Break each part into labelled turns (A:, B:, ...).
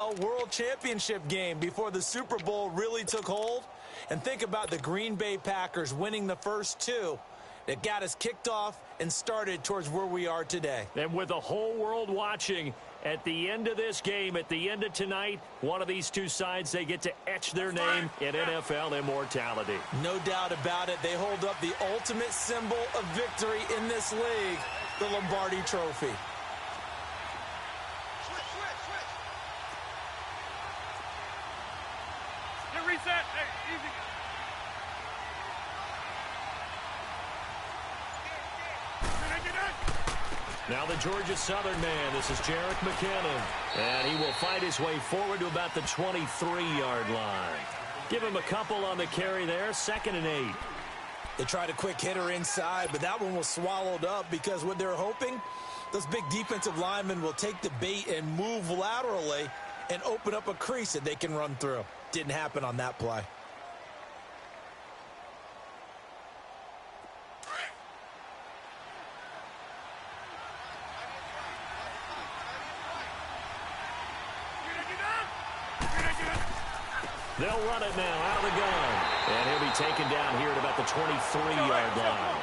A: a world championship game before the Super Bowl really took hold. And think about the Green Bay Packers winning the first two that got us kicked off and started towards where we are today.
B: And with the whole world watching, at the end of this game, at the end of tonight, one of these two sides, they get to etch their name in NFL immortality.
A: No doubt about it. They hold up the ultimate symbol of victory in this league, the Lombardi Trophy.
C: Reset. Hey, easy.
B: Now the Georgia Southern man, this is Jerick McKinnon. And he will fight his way forward to about the 23-yard line. Give him a couple on the carry there, 2nd and 8.
A: They tried a quick hitter inside, but that one was swallowed up because what they're hoping, those big defensive linemen will take the bait and move laterally and open up a crease that they can run through. Didn't happen on that play.
B: They'll run it now out of the gun. And he'll be taken down here at about the 23-yard line.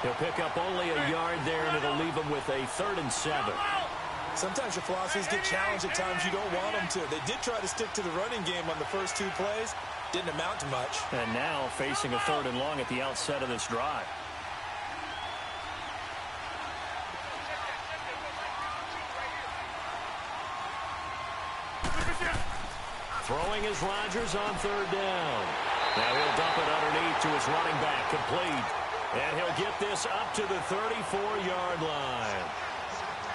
B: He'll pick up only a yard there, and it'll leave him with a 3rd and 7.
A: Sometimes your philosophies get challenged at times you don't want them to. They did try to stick to the running game on the first 2 plays. Didn't amount to much.
B: And now facing a 3rd and long at the outset of this drive. Throwing is Rodgers on 3rd down. Now he'll dump it underneath to his running back, complete. And he'll get this up to the 34-yard line.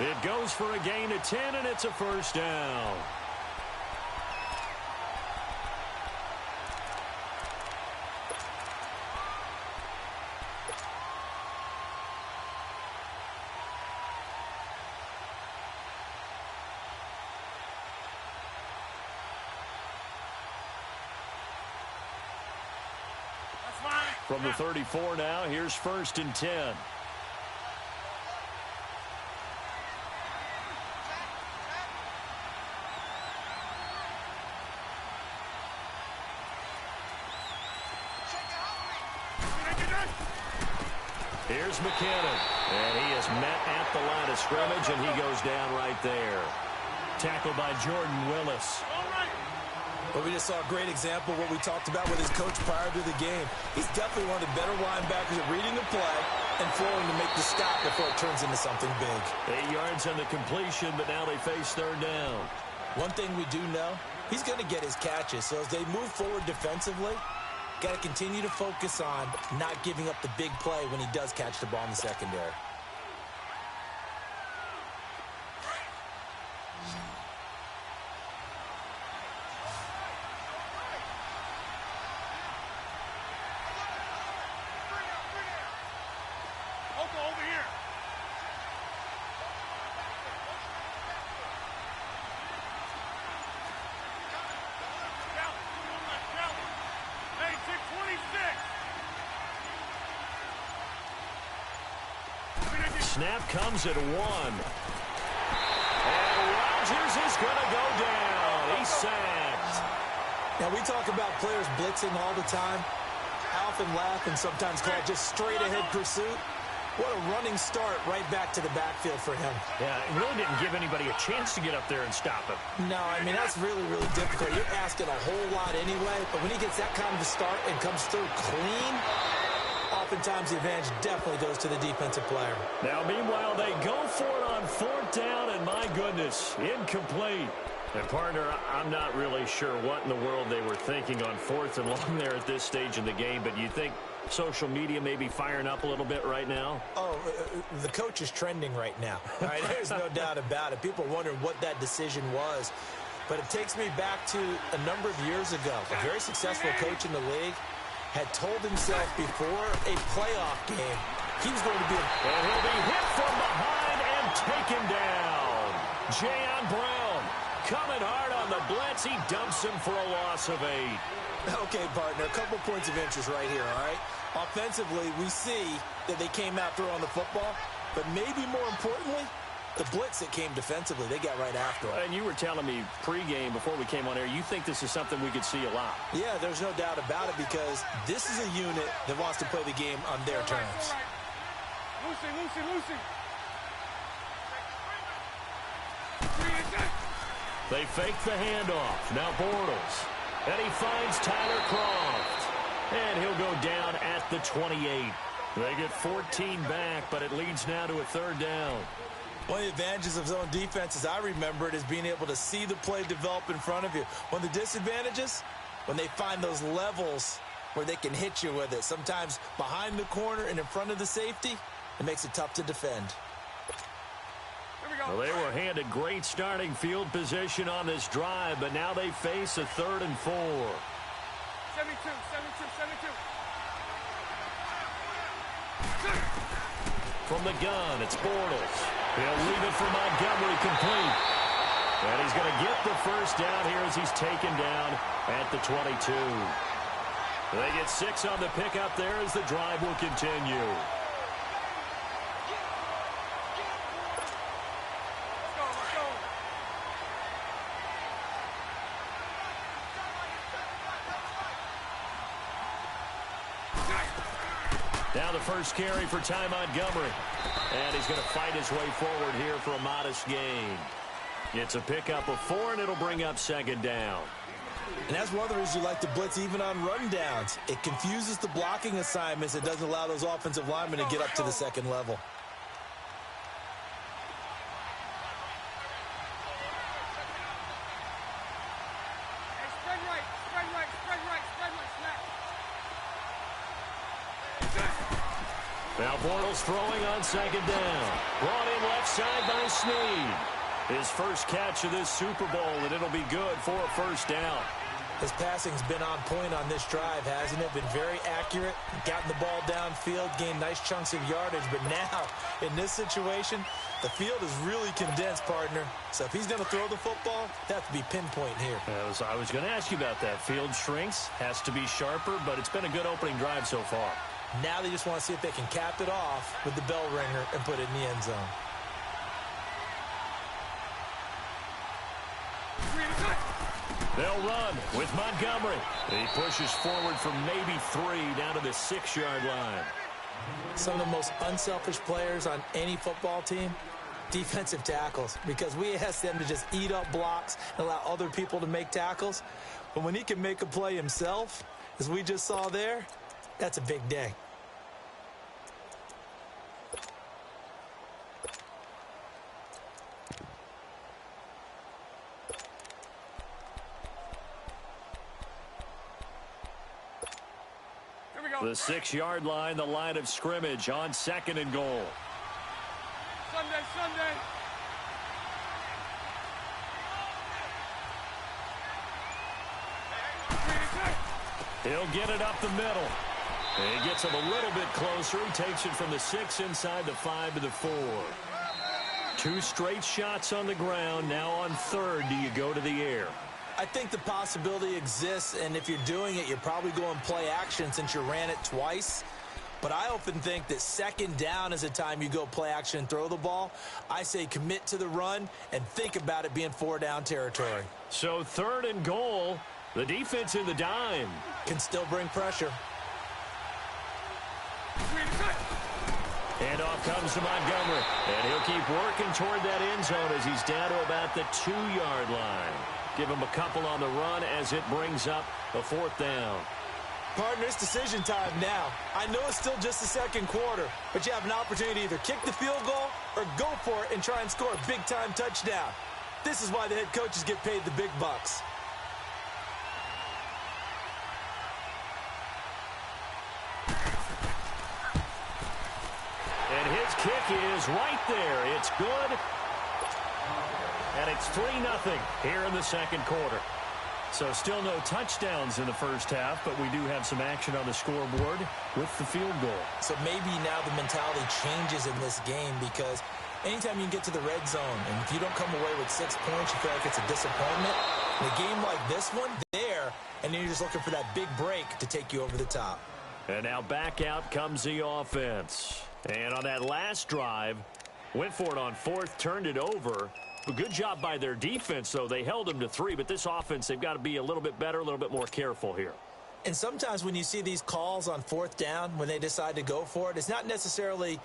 B: It goes for a gain of 10, and it's a 1st down. From the 34 now, here's 1st and 10. Here's McKinnon, and he is met at the line of scrimmage, and he goes down right there. Tackled by Jordan Willis.
A: But we just saw a great example of what we talked about with his coach prior to the game. He's definitely one of the better linebackers at reading the play and flowing to make the stop before it turns into something big.
B: 8 yards on the completion, but now they face 3rd down.
A: One thing we do know, he's going to get his catches. So as they move forward defensively, got to continue to focus on not giving up the big play when he does catch the ball in the secondary.
B: Snap comes at 1. And Rodgers is going to go down. He's sacked.
A: Now, we talk about players blitzing all the time. I often laugh and sometimes call it just straight-ahead pursuit. What a running start right back to the backfield for him.
B: Yeah, it really didn't give anybody a chance to get up there and stop him.
A: No, I mean, that's really, really difficult. You're asking a whole lot anyway, but when he gets that kind of a start and comes through clean, oftentimes the advantage definitely goes to the defensive player.
B: Now, meanwhile, they go for it on 4th down, and my goodness, incomplete. And, partner, I'm not really sure what in the world they were thinking on 4th and long there at this stage in the game, but you think social media may be firing up a little bit right now?
A: Oh, the coach is trending right now. Right? There's no doubt about it. People are wondering what that decision was. But it takes me back to a number of years ago. A very successful coach in the league had told himself before a playoff game he was going to be
B: and he'll be hit from behind and taken down. Jayon Brown coming hard on the blitz. He dumps him for a loss of 8.
A: Okay, partner, a couple points of interest right here, all right? Offensively, we see that they came out throwing the football, but maybe more importantly, The blitz that came defensively, they got right after it.
B: And you were telling me pregame before we came on air, you think this is something we could see a lot.
A: Yeah, there's no doubt about it because this is a unit that wants to play the game on their terms.
C: Lucy.
B: They fake the handoff. Now Bortles. And he finds Tyler Croft. And he'll go down at the 28. They get 14 back, but it leads now to a third down.
A: One of the advantages of zone defense, as I remember it, is being able to see the play develop in front of you. One of the disadvantages, when they find those levels where they can hit you with it. Sometimes behind the corner and in front of the safety, it makes it tough to defend.
B: Well, they were handed great starting field position on this drive, but now they face a 3rd and 4.
C: 72.
B: From the gun, it's Bortles. He'll leave it for Montgomery complete. And he's going to get the first down here as he's taken down at the 22. They get 6 on the pickup there as the drive will continue. Now the first carry for Ty Montgomery. And he's going to fight his way forward here for a modest gain. It's a pickup of 4, and it'll bring up 2nd down.
A: And that's one of the reasons you like to blitz even on run downs. It confuses the blocking assignments. It doesn't allow those offensive linemen to get up to the second level.
C: Spread right.
B: Now Bortles throwing on 2nd down. Brought in left side by Snead. His first catch of this Super Bowl, and it'll be good for a first down.
A: His passing's been on point on this drive, hasn't it? Been very accurate, gotten the ball downfield, gained nice chunks of yardage. But now, in this situation, the field is really condensed, partner. So if he's going to throw the football, that has to be pinpoint here.
B: I was going to ask you about that. Field shrinks, has to be sharper, but it's been a good opening drive so far.
A: Now they just want to see if they can cap it off with the bell ringer and put it in the end zone.
B: They'll run with Montgomery. He pushes forward from maybe 3 down to the 6-yard line.
A: Some of the most unselfish players on any football team, defensive tackles, because we ask them to just eat up blocks and allow other people to make tackles. But when he can make a play himself, as we just saw there, that's a big day.
B: The 6-yard line, the line of scrimmage on 2nd and goal.
C: Sunday.
B: He'll get it up the middle. He gets him a little bit closer. He takes it from the 6 inside the 5 to the 4. 2 straight shots on the ground. Now on 3rd, do you go to the air?
A: I think the possibility exists, and if you're doing it, you're probably going play action since you ran it twice. But I often think that 2nd down is the time you go play action and throw the ball. I say commit to the run and think about it being 4-down territory.
B: So 3rd and goal, the defense in the dime.
A: Can still bring pressure.
B: Handoff comes to Montgomery, and he'll keep working toward that end zone as he's down to about the 2-yard line. Give him a couple on the run as it brings up a 4th down.
A: Partner, it's decision time now. I know it's still just the 2nd quarter, but you have an opportunity to either kick the field goal or go for it and try and score a big-time touchdown. This is why the head coaches get paid the big bucks.
B: And his kick is right there. It's good. And it's 3-0 here in the 2nd quarter. So still no touchdowns in the first half, but we do have some action on the scoreboard with the field goal.
A: So maybe now the mentality changes in this game because anytime you can get to the red zone, and if you don't come away with 6 points, you feel like it's a disappointment. In a game like this one, there, and then you're just looking for that big break to take you over the top.
B: And now back out comes the offense. And on that last drive, Went for it on fourth, turned it over. A good job by their defense, though. They held them to 3, but this offense, they've got to be a little bit better, a little bit more careful here.
A: And sometimes when you see these calls on fourth down, when they decide to go for it, it's not necessarily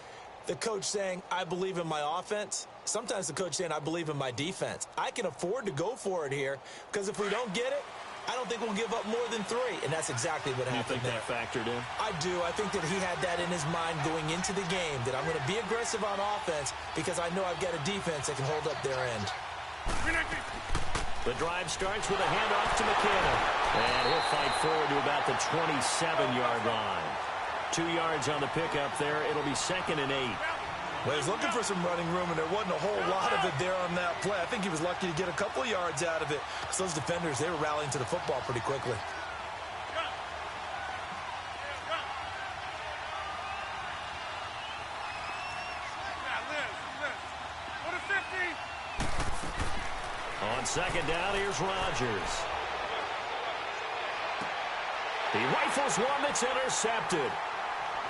A: the coach saying, I believe in my offense. Sometimes the coach saying, I believe in my defense. I can afford to go for it here because if we don't get it, I don't think we'll give up more than 3. And that's exactly what happened there.
B: You think that factored in? I
A: do. I think that he had that in his mind going into the game, that I'm going to be aggressive on offense because I know I've got a defense that can hold up their end.
B: The drive starts with a handoff to McKenna. And he'll fight forward to about the 27-yard line. 2 yards on the pickup there. It'll be 2nd and 8.
A: Well, he was looking for some running room, and there wasn't a whole lot of it there on that play. I think he was lucky to get a couple of yards out of it. So those defenders, they were rallying to the football pretty quickly.
B: On 2nd down, here's Rodgers. He rifles one that's intercepted.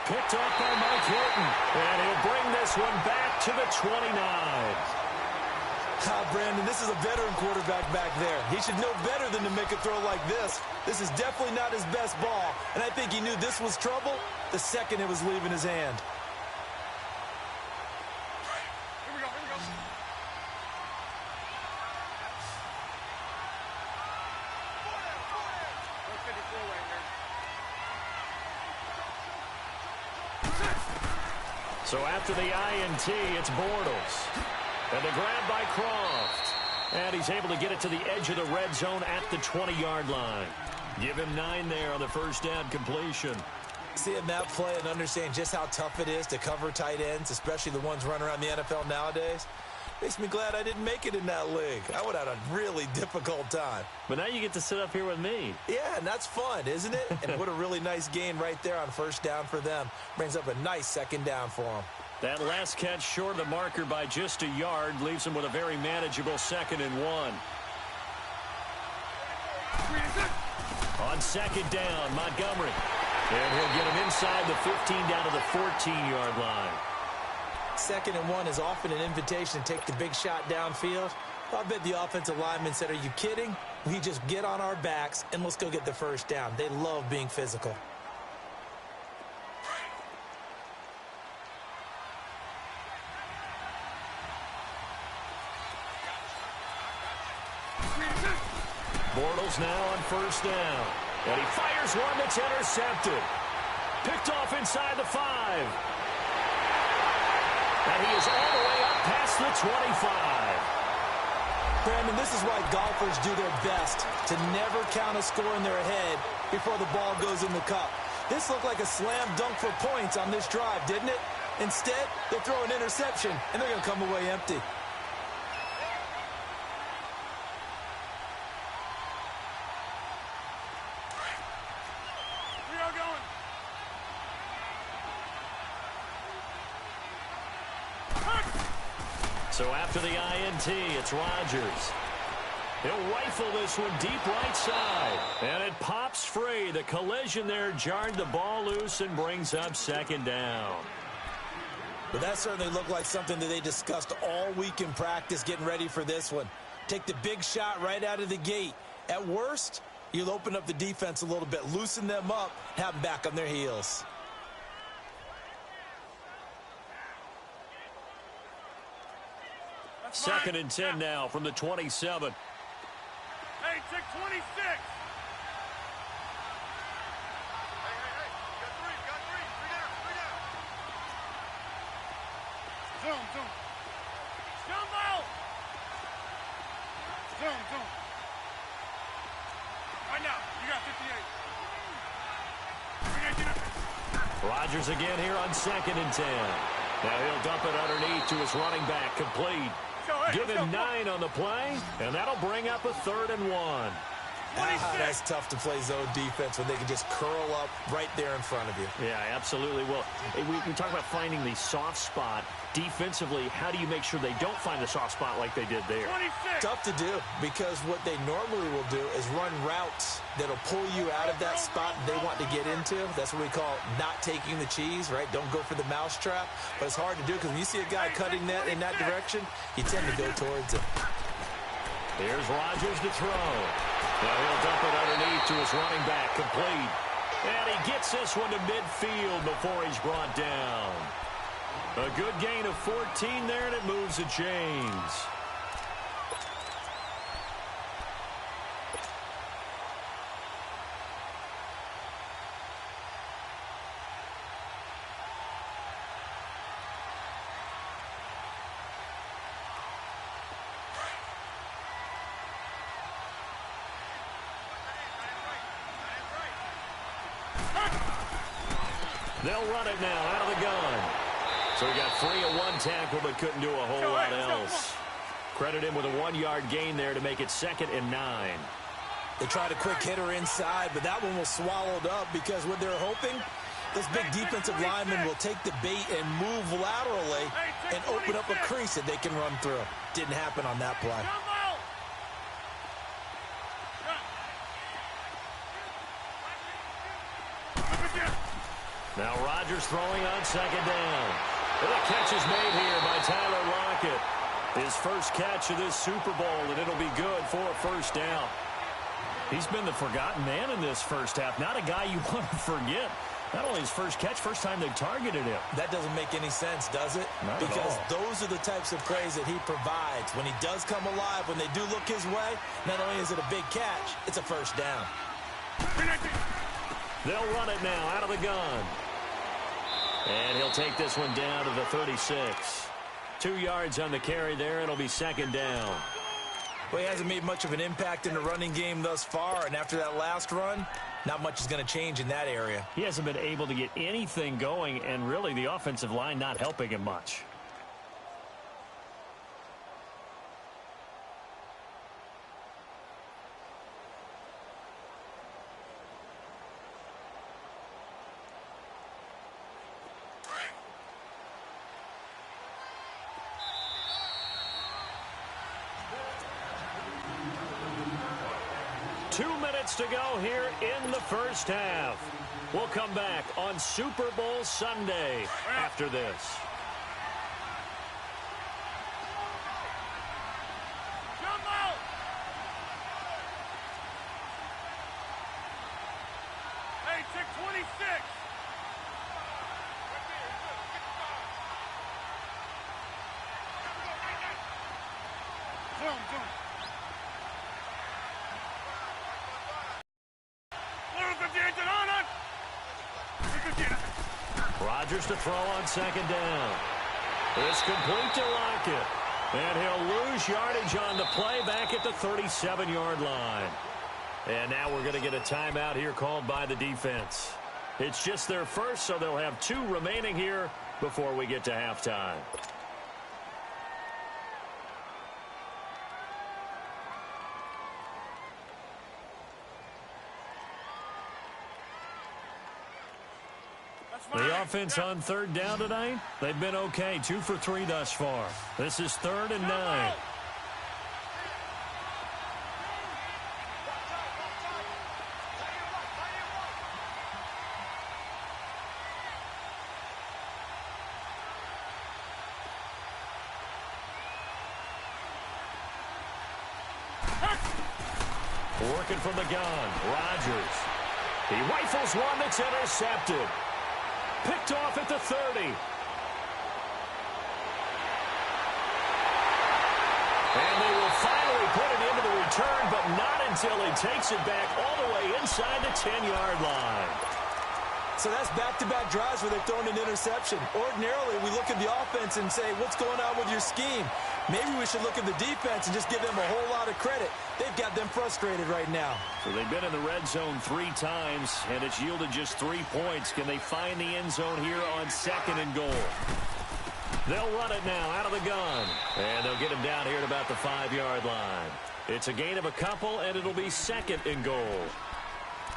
B: Picked off by Mike Hilton. And he'll bring this one back to the 29.
A: Brandon, this is a veteran quarterback back there. He should know better than to make a throw like this. This is definitely not his best ball. And I think he knew this was trouble the second it was leaving his hand.
C: Here we go, here we go.
B: So after the INT, it's Bortles. And the grab by Croft. And he's able to get it to the edge of the red zone at the 20-yard line. Give him 9 there on the first down completion.
A: Seeing that play and understanding just how tough it is to cover tight ends, especially the ones running around the NFL nowadays, makes me glad I didn't make it in that league. I would have had a really difficult time.
B: But now you get to sit up here with me.
A: Yeah, and that's fun, isn't it? And what a really nice gain right there on first down for them. Brings up a nice 2nd down for them.
B: That last catch short of the marker by just a yard leaves them with a very manageable 2nd and 1. On 2nd down, Montgomery. And he'll get him inside the 15 down to the 14-yard line.
A: 2nd and 1 is often an invitation to take the big shot downfield. I bet the offensive lineman said, are you kidding? We just get on our backs and let's go get the first down. They love being physical.
B: Bortles now on first down. And he fires one that's intercepted. Picked off inside the 5. And he is all the way up past the 25.
A: Brandon, this is why golfers do their best to never count a score in their head before the ball goes in the cup. This looked like a slam dunk for points on this drive, didn't it? Instead, they throw an interception, and they're going to come away empty.
B: So after the INT, it's Rodgers. He'll rifle this one deep right side. And it pops free. The collision there jarred the ball loose and brings up 2nd down.
A: But that certainly looked like something that they discussed all week in practice getting ready for this one. Take the big shot right out of the gate. At worst, you'll open up the defense a little bit, loosen them up, have them back on their heels.
B: Second and 10 now from the 27.
C: Hey, check 26. Hey, got three down. Zoom. Jumbo! Zoom. Right now, you got 58.
B: Rodgers again here on 2nd and 10. Now he'll dump it underneath to his running back, complete. Give him 9 on the play, and that'll bring up a 3rd and 1.
A: That's tough to play zone defense when they can just curl up right there in front of you.
B: Yeah, absolutely. Well, we talk about finding the soft spot. Defensively, how do you make sure they don't find the soft spot like they did there?
C: 26.
A: Tough to do because what they normally will do is run routes that'll pull you out of that spot they want to get into. That's what we call not taking the cheese, right? Don't go for the mousetrap. But it's hard to do because when you see a guy cutting that in that direction, you tend to go towards it.
B: Here's Rodgers to throw. Now he'll dump it underneath to his running back, complete. And he gets this one to midfield before he's brought down. A good gain of 14 there, and it moves the chains. They'll run it now out of the gun. So he got free of one tackle but couldn't do a whole lot else. Credit him with a 1-yard gain there to make it 2nd and 9.
A: They tried a quick hitter inside, but that one was swallowed up because what they're hoping, this big defensive lineman will take the bait and move laterally and open up a crease that they can run through. Didn't happen on that play.
B: Now Rodgers throwing on 2nd down. And the catch is made here by Tyler Lockett. His first catch of this Super Bowl, and it'll be good for a 1st down. He's been the forgotten man in this first half. Not a guy you want to forget. Not only his first catch, first time they've targeted him.
A: That doesn't make any sense, does it?
B: Not
A: because
B: at all.
A: those are the types of plays that he provides. When he does come alive, when they do look his way, not only is it a big catch, it's a 1st down.
B: They'll run it now out of the gun. And he'll take this one down to the 36. 2 yards on the carry there. It'll be 2nd down.
A: Well, he hasn't made much of an impact in the running game thus far, and after that last run, not much is going to change in that area.
B: He hasn't been able to get anything going, and really the offensive line not helping him much. To go here in the first half. We'll come back on Super Bowl Sunday after this.
C: Hey, check 26. Zoom.
B: Rodgers to throw on 2nd down. It's complete to Lockett. And he'll lose yardage on the play back at the 37-yard line. And now we're going to get a timeout here called by the defense. It's just their first, so they'll have 2 remaining here before we get to halftime. The offense on 3rd down tonight, they've been okay. 2 for 3 thus far. This is 3rd and 9. Working from the gun, Rodgers. He rifles one that's intercepted. Picked off at the 30. And they will finally put it into the return, but not until he takes it back all the way inside the 10-yard line.
A: So that's back-to-back drives where they've thrown an interception. Ordinarily, we look at the offense and say, what's going on with your scheme? Maybe we should look at the defense and just give them a whole lot of credit. They've got them frustrated right now.
B: So they've been in the red zone 3 times, and it's yielded just 3 points. Can they find the end zone here on 2nd and goal? They'll run it now out of the gun. And they'll get him down here at about the 5-yard line. It's a gain of a couple, and it'll be second and goal.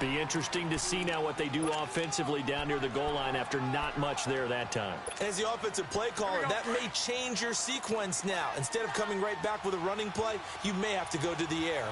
B: Be interesting to see now what they do offensively down near the goal line after not much there that time.
A: As the offensive play caller, that may change your sequence now. Instead of coming right back with a running play, you may have to go to the air.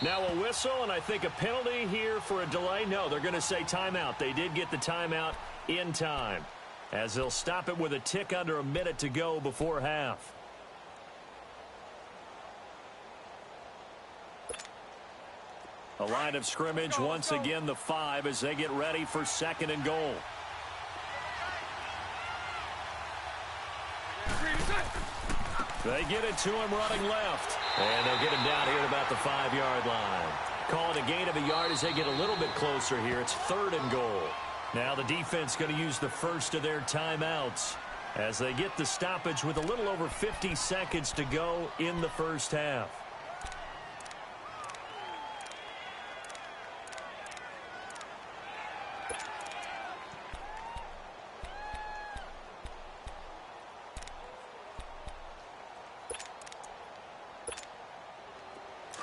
B: Now a whistle, and I think a penalty here for a delay. No, they're going to say timeout. They did get the timeout in time, as they'll stop it with a tick under a minute to go before half. A line of scrimmage, once again the 5 as they get ready for second and goal. They get it to him running left. And they'll get him down here at about the 5-yard line. Call it a gain of a yard as they get a little bit closer here. It's third and goal. Now the defense going to use the first of their timeouts as they get the stoppage with a little over 50 seconds to go in the first half.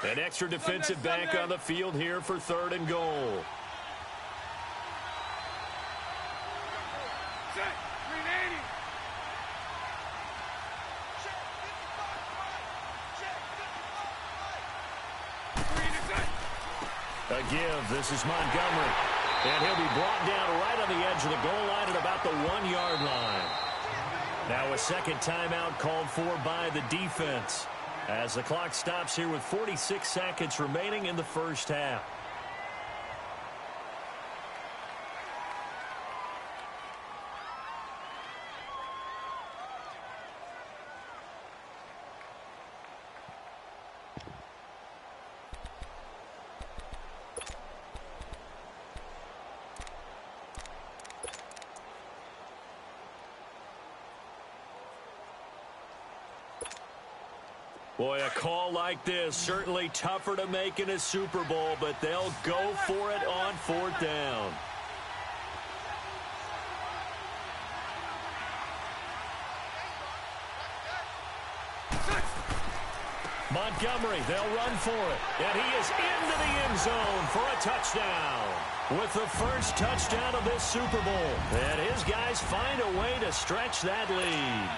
B: An extra defensive back on the field here for third and goal. A give. This is Montgomery. And he'll be brought down right on the edge of the goal line at about the 1-yard line. Now a second timeout called for by the defense, as the clock stops here with 46 seconds remaining in the first half. Boy, a call like this, certainly tougher to make in a Super Bowl, but they'll go for it on fourth down. Montgomery, they'll run for it. And he is into the end zone for a touchdown. With the first touchdown of this Super Bowl. And his guys find a way to stretch that lead.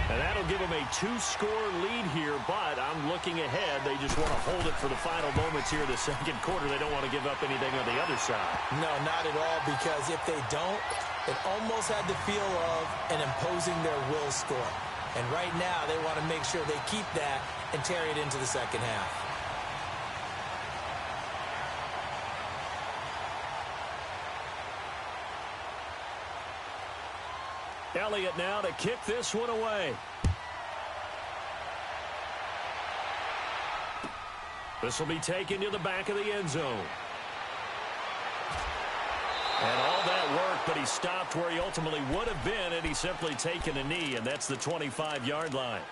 B: And that'll give them a 2-score lead here, but I'm looking ahead. They just want to hold it for the final moments here in the second quarter. They don't want to give up anything on the other side.
A: No, not at all, because if they don't, it almost had the feel of an imposing their will score. And right now, they want to make sure they keep that and carry it into the second half.
B: Elliott now to kick this one away. This will be taken to the back of the end zone. And all that work, but he stopped where he ultimately would have been, and he's simply taken a knee, and that's the 25-yard line.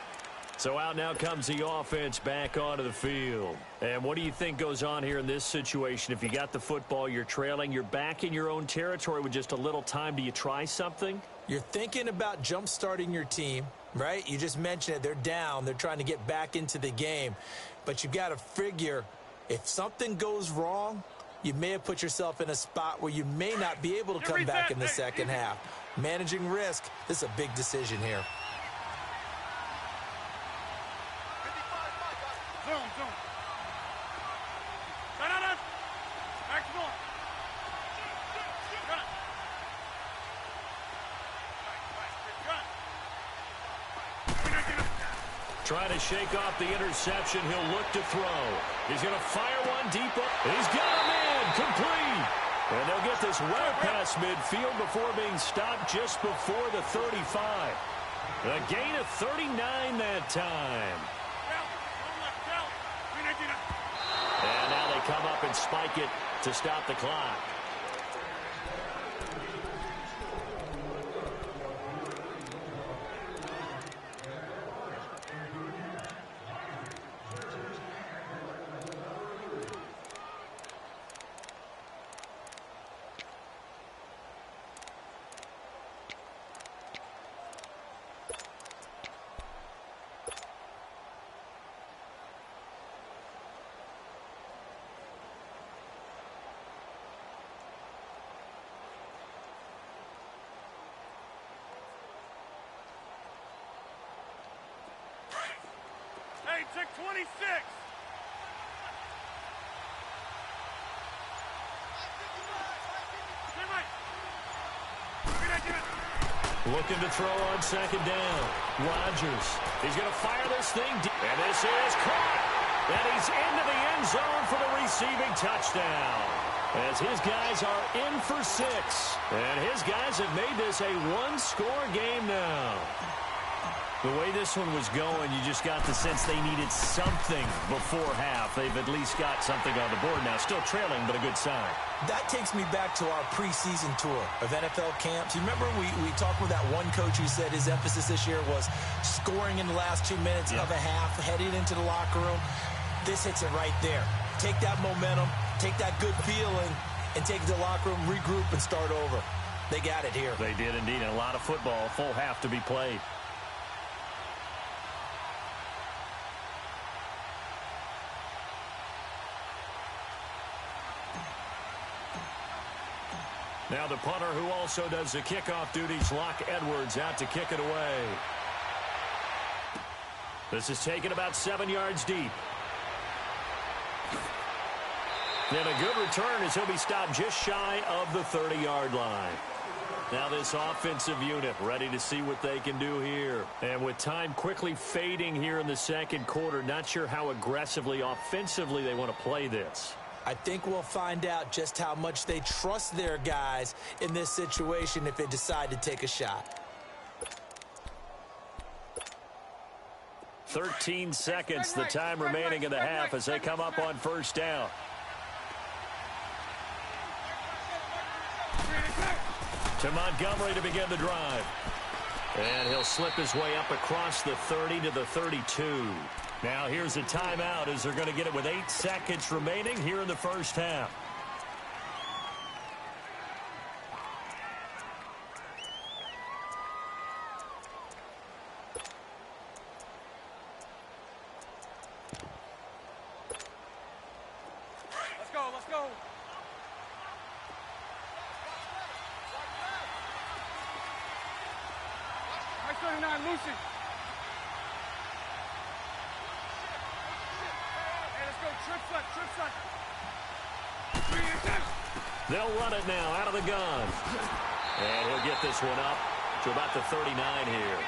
B: So out now comes the offense back onto the field. And what do you think goes on here in this situation? If you got the football, you're trailing, you're back in your own territory with just a little time. Do you try something?
A: You're thinking about jump-starting your team, right? You just mentioned it. They're down. They're trying to get back into the game. But you've got to figure if something goes wrong, you may have put yourself in a spot where you may not be able to come back in the second half. Managing risk, this is a big decision here.
B: Trying to shake off the interception. He'll look to throw. He's going to fire one deep up. He's got him in. Complete. And they'll get this well past midfield before being stopped just before the 35. A gain of 39 that time. And come up and spike it to stop the clock.
C: Hey, check 26.
B: Looking to throw on second down. Rodgers. He's going to fire this thing deep. And this is caught. And he's into the end zone for the receiving touchdown. As his guys are in for 6. And his guys have made this a one-score game now. The way this one was going, you just got the sense they needed something before half. They've at least got something on the board now. Still trailing, but a good sign.
A: That takes me back to our preseason tour of NFL camps. You remember we talked with that one coach who said his emphasis this year was scoring in the last 2 minutes of a half, heading into the locker room. This hits it right there. Take that momentum, take that good feeling, and take it to the locker room, regroup, and start over. They got it here.
B: They did indeed, and a lot of football, full half to be played. Now the punter who also does the kickoff duties, Locke Edwards, out to kick it away. This is taken about 7 yards deep. And a good return as he'll be stopped just shy of the 30-yard line. Now this offensive unit ready to see what they can do here. And with time quickly fading here in the second quarter, not sure how aggressively, offensively they want to play this.
A: I think we'll find out just how much they trust their guys in this situation if they decide to take a shot.
B: 13 seconds, the time remaining in the half as they come up on first down. To Montgomery to begin the drive. And he'll slip his way up across the 30 to the 32. Now here's a timeout as they're going to get it with 8 seconds remaining here in the first half.
C: Let's go, let's go. Right 39, Lucy.
B: They'll run it now out of the gun. And he'll get this one up to about the 39 here.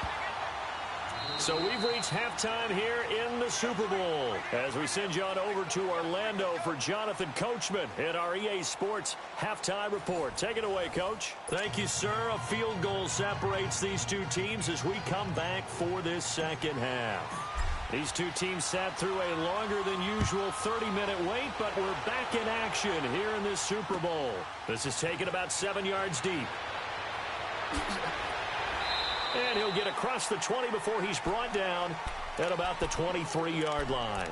B: So we've reached halftime here in the Super Bowl as we send you on over to Orlando for Jonathan Coachman in our EA Sports Halftime Report. Take it away, Coach. Thank you, sir. A field goal separates these two teams as we come back for this second half. These two teams sat through a longer than usual 30-minute wait, but we're back in action here in this Super Bowl. This is taken about 7 yards deep. And he'll get across the 20 before he's brought down at about the 23-yard line.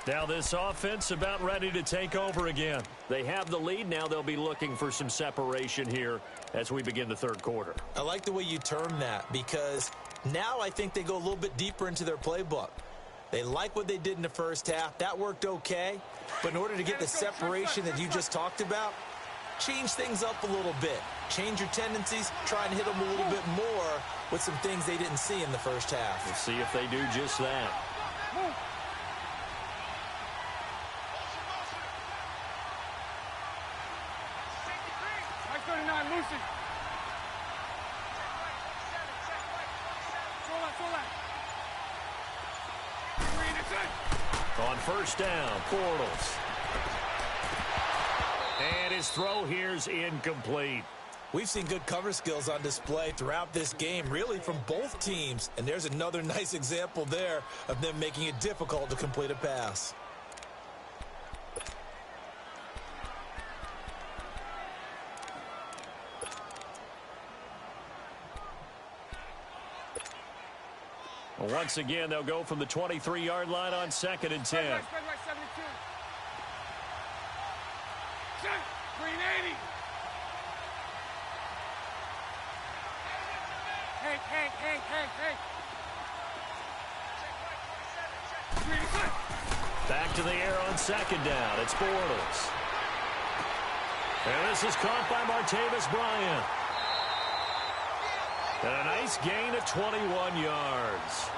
B: Now this offense about ready to take over again. They have the lead. Now they'll be looking for some separation here as we begin the third quarter.
A: I like the way you term that because now I think they go a little bit deeper into their playbook. They like what they did in the first half. That worked okay. But in order to get the separation that you just talked about, change things up a little bit. Change your tendencies. Try and hit them a little bit more with some things they didn't see in the first half.
B: We'll see if they do just that. On first down, Bortles. And his throw here's incomplete.
A: We've seen good cover skills on display throughout this game, really from both teams. And there's another nice example there of them making it difficult to complete a pass.
B: Once again, they'll go from the 23-yard line on 2nd and 10.
C: Spread right, 72. Check. Green 80. Hey. Green 6.
B: Back to the air on 2nd down. It's Bortles. And this is caught by Martavis Bryant. And a nice gain of 21 yards.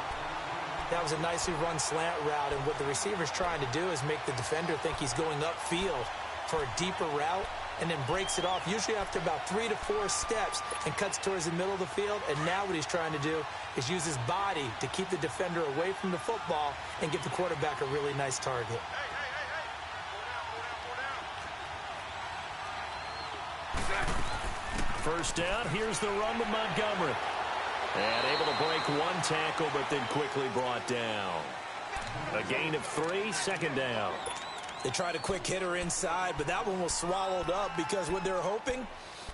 A: That was a nicely run slant route, and what the receiver's trying to do is make the defender think he's going upfield for a deeper route, and then breaks it off, usually after about 3 to 4 steps, and cuts towards the middle of the field. And now what he's trying to do is use his body to keep the defender away from the football and give the quarterback a really nice target.
B: First down, here's the run with Montgomery. And able to break one tackle, but then quickly brought down. A gain of 3, 2nd down.
A: They tried a quick hitter inside, but that one was swallowed up because what they're hoping,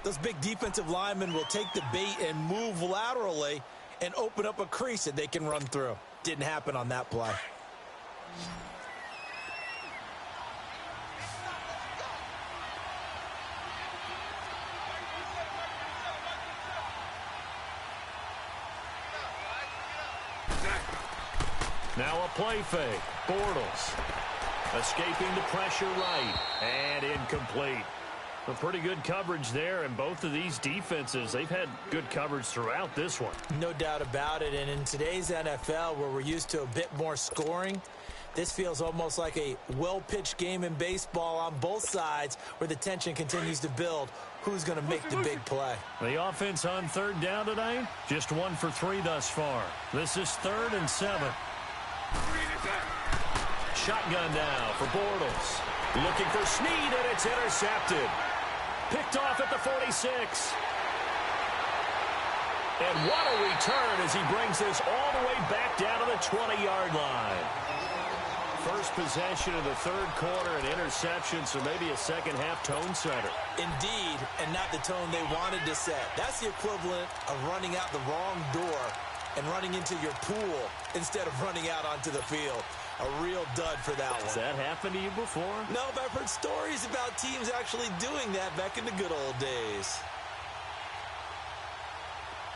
A: those big defensive linemen will take the bait and move laterally and open up a crease that they can run through. Didn't happen on that play.
B: Now a play fake. Bortles escaping the pressure right. And incomplete. A pretty good coverage there, and both of these defenses, they've had good coverage throughout this one.
A: No doubt about it, and in today's NFL, where we're used to a bit more scoring, this feels almost like a well-pitched game in baseball on both sides where the tension continues to build. Who's going to make the big play?
B: The offense on 3rd down tonight, just 1 for 3 thus far. This is 3rd and 7. Shotgun now for Bortles. Looking for Snead, and it's intercepted. Picked off at the 46. And what a return as he brings this all the way back down to the 20-yard line. First possession of the 3rd quarter, an interception, so maybe a second-half tone setter.
A: Indeed, and not the tone they wanted to set. That's the equivalent of running out the wrong door and running into your pool instead of running out onto the field. A real dud for that one.
B: Has that happened to you before?
A: No, but I've heard stories about teams actually doing that back in the good old days.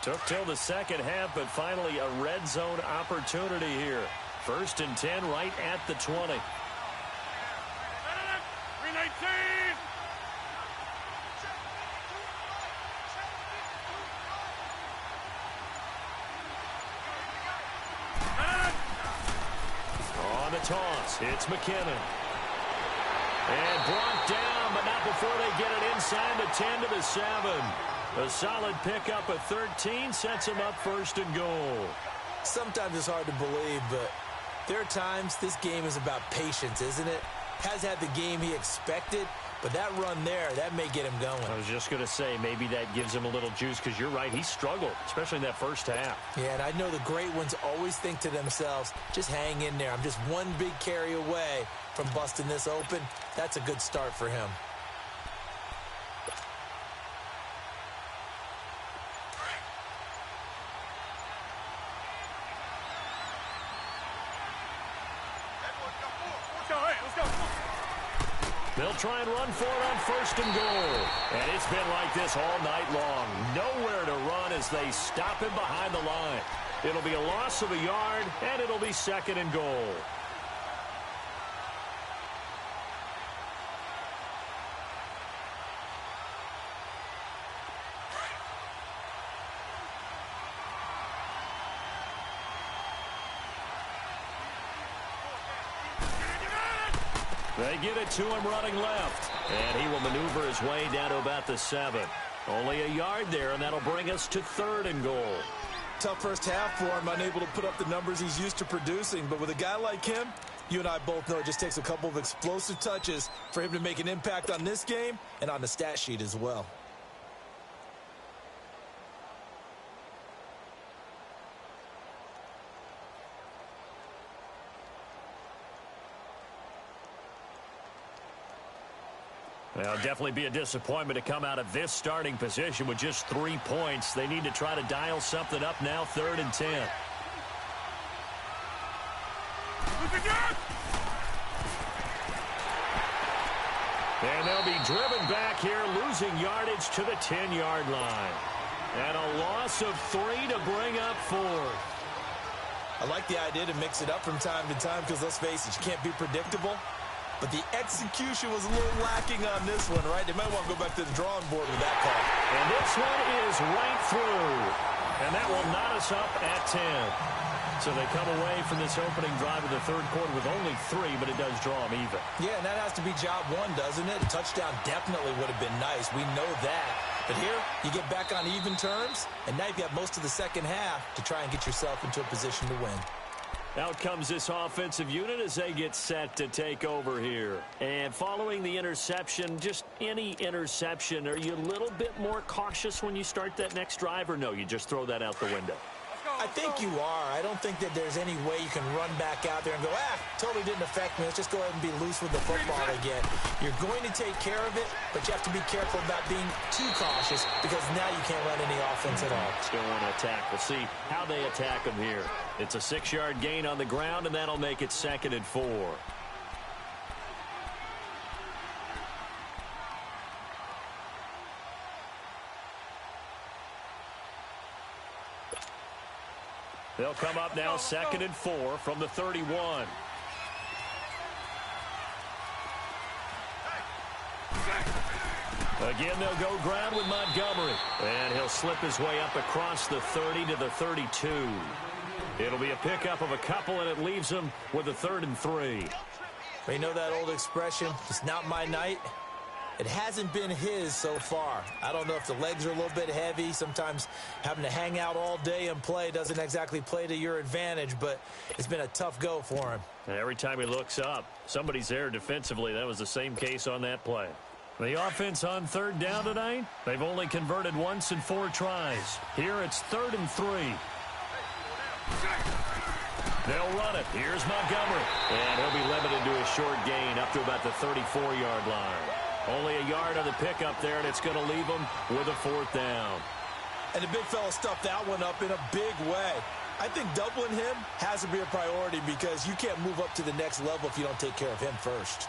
B: Took till the second half, but finally a red zone opportunity here. 1st and 10 right at the 20.
C: 319.
B: On the toss, it's McKinnon. And brought down, but not before they get it inside the 10 to the 7. A solid pickup of 13 sets him up 1st and goal.
A: Sometimes it's hard to believe, but there are times this game is about patience, isn't it? Has had the game he expected, but that run there, that may get him going.
B: I was just going to say, maybe that gives him a little juice, because you're right, he struggled, especially in that first half.
A: Yeah, and I know the great ones always think to themselves, just hang in there. I'm just one big carry away from busting this open. That's a good start for him.
B: They'll try and run for it on 1st and goal. And it's been like this all night long. Nowhere to run as they stop him behind the line. It'll be a loss of a yard, and it'll be 2nd and goal. They give it to him running left. And he will maneuver his way down to about the 7. Only a yard there, and that'll bring us to 3rd and goal.
A: Tough first half for him, unable to put up the numbers he's used to producing. But with a guy like him, you and I both know it just takes a couple of explosive touches for him to make an impact on this game and on the stat sheet as well.
B: Well, definitely be a disappointment to come out of this starting position with just 3 points. They need to try to dial something up now, 3rd and 10. And they'll be driven back here, losing yardage to the 10-yard line. And a loss of 3 to bring up 4.
A: I like the idea to mix it up from time to time because, let's face it, you can't be predictable. But the execution was a little lacking on this one, right? They might want to go back to the drawing board with that call.
B: And this one is right through. And that will knot us up at 10. So they come away from this opening drive of the third quarter with only 3, but it does draw them even.
A: Yeah, and that has to be job one, doesn't it? A touchdown definitely would have been nice. We know that. But here, you get back on even terms, and now you've got most of the second half to try and get yourself into a position to win.
B: Out comes this offensive unit as they get set to take over here. And following the interception, just any interception, are you a little bit more cautious when you start that next drive, or no, you just throw that out the window?
A: I think you are. I don't think that there's any way you can run back out there and go, totally didn't affect me. Let's just go ahead and be loose with the football again. You're going to take care of it, but you have to be careful about being too cautious because now you can't run any offense at all.
B: Still want to attack. We'll see how they attack them here. It's a 6-yard gain on the ground, and that'll make it 2nd and 4. They'll come up now 2nd and 4 from the 31. Again, they'll go ground with Montgomery. And he'll slip his way up across the 30 to the 32. It'll be a pickup of a couple, and it leaves him with a 3rd and 3.
A: You know that old expression, it's not my night? It hasn't been his so far. I don't know if the legs are a little bit heavy. Sometimes having to hang out all day and play doesn't exactly play to your advantage, but it's been a tough go for him.
B: And every time he looks up, somebody's there defensively. That was the same case on that play. The offense on 3rd down tonight, they've only converted once in 4 tries. Here it's 3rd and 3. They'll run it. Here's Montgomery. And he'll be limited to a short gain up to about the 34-yard line. Only a yard on the pickup there, and it's going to leave him with a 4th down.
A: And the big fella stuffed that one up in a big way. I think doubling him has to be a priority because you can't move up to the next level if you don't take care of him first.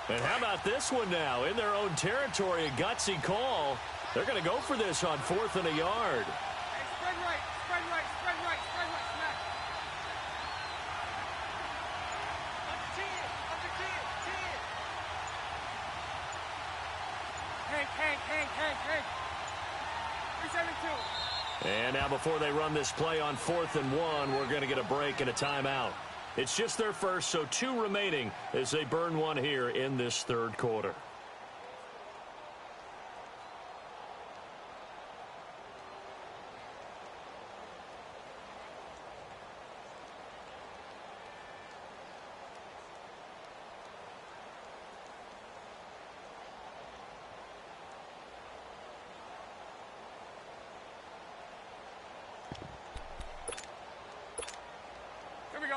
B: And how about this one now? In their own territory, a gutsy call. They're going to go for this on 4th and a yard.
C: Hey, spread right, spread right, spread right, spread right, smack. Up the 10. Hank. 372.
B: And now before they run this play on 4th and 1, we're going to get a break and a timeout. It's just their first, so 2 remaining as they burn one here in this 3rd quarter.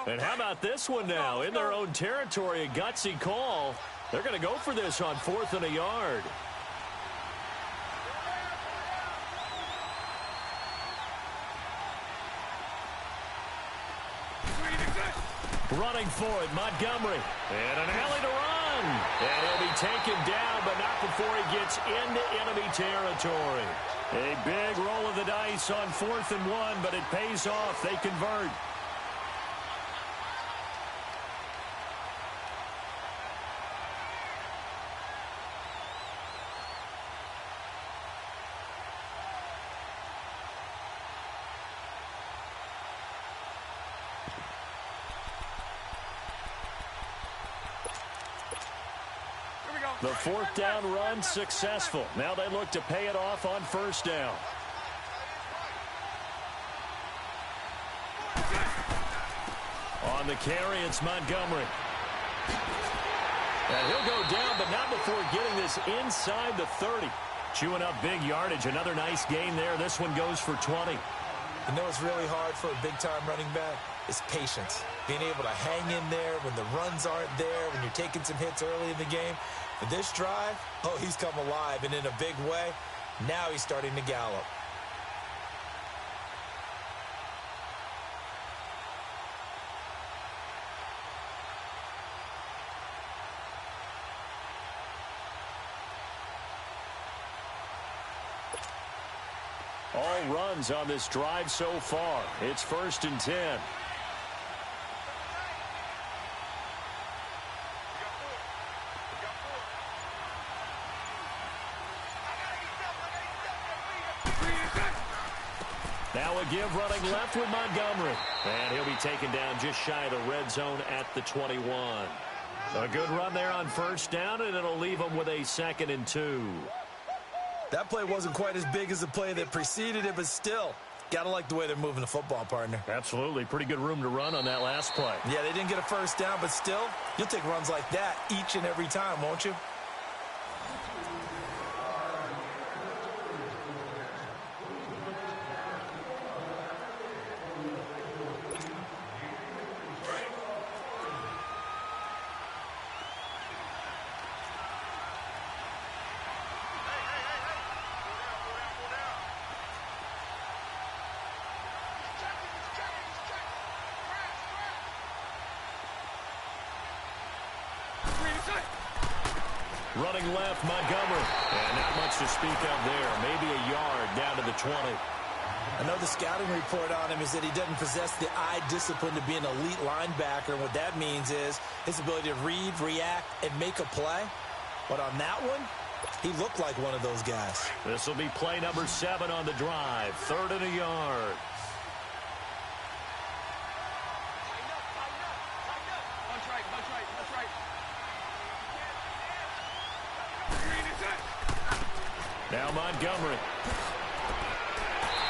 B: And how about this one now? In their own territory, a gutsy call. They're going to go for this on 4th and a yard. Running for it, Montgomery. And an alley to run. And he'll be taken down, but not before he gets into enemy territory. A big roll of the dice on 4th and 1, but it pays off. They convert. The 4th down run successful. Now they look to pay it off on 1st down. On the carry, it's Montgomery. And he'll go down, but not before getting this inside the 30. Chewing up big yardage. Another nice gain there. This one goes for 20.
A: You know it's really hard for a big-time running back? is patience. Being able to hang in there when the runs aren't there, when you're taking some hits early in the game. For this drive, oh, he's come alive, and in a big way. Now he's starting to gallop.
B: All runs on this drive so far. It's 1st and 10. Now a give running left with Montgomery. And he'll be taken down just shy of the red zone at the 21. A good run there on 1st down, and it'll leave him with a 2nd and 2.
A: That play wasn't quite as big as the play that preceded it, but still, got to like the way they're moving the football, partner.
B: Absolutely. Pretty good room to run on that last play.
A: Yeah, they didn't get a 1st down, but still, you'll take runs like that each and every time, won't you?
B: Running left, Montgomery. And not much to speak of there. Maybe a yard down to the 20.
A: I know the scouting report on him is that he doesn't possess the eye discipline to be an elite linebacker. And what that means is his ability to read, react, and make a play. But on that one, he looked like one of those guys.
B: This will be play number 7 on the drive. 3rd and a yard. Now Montgomery.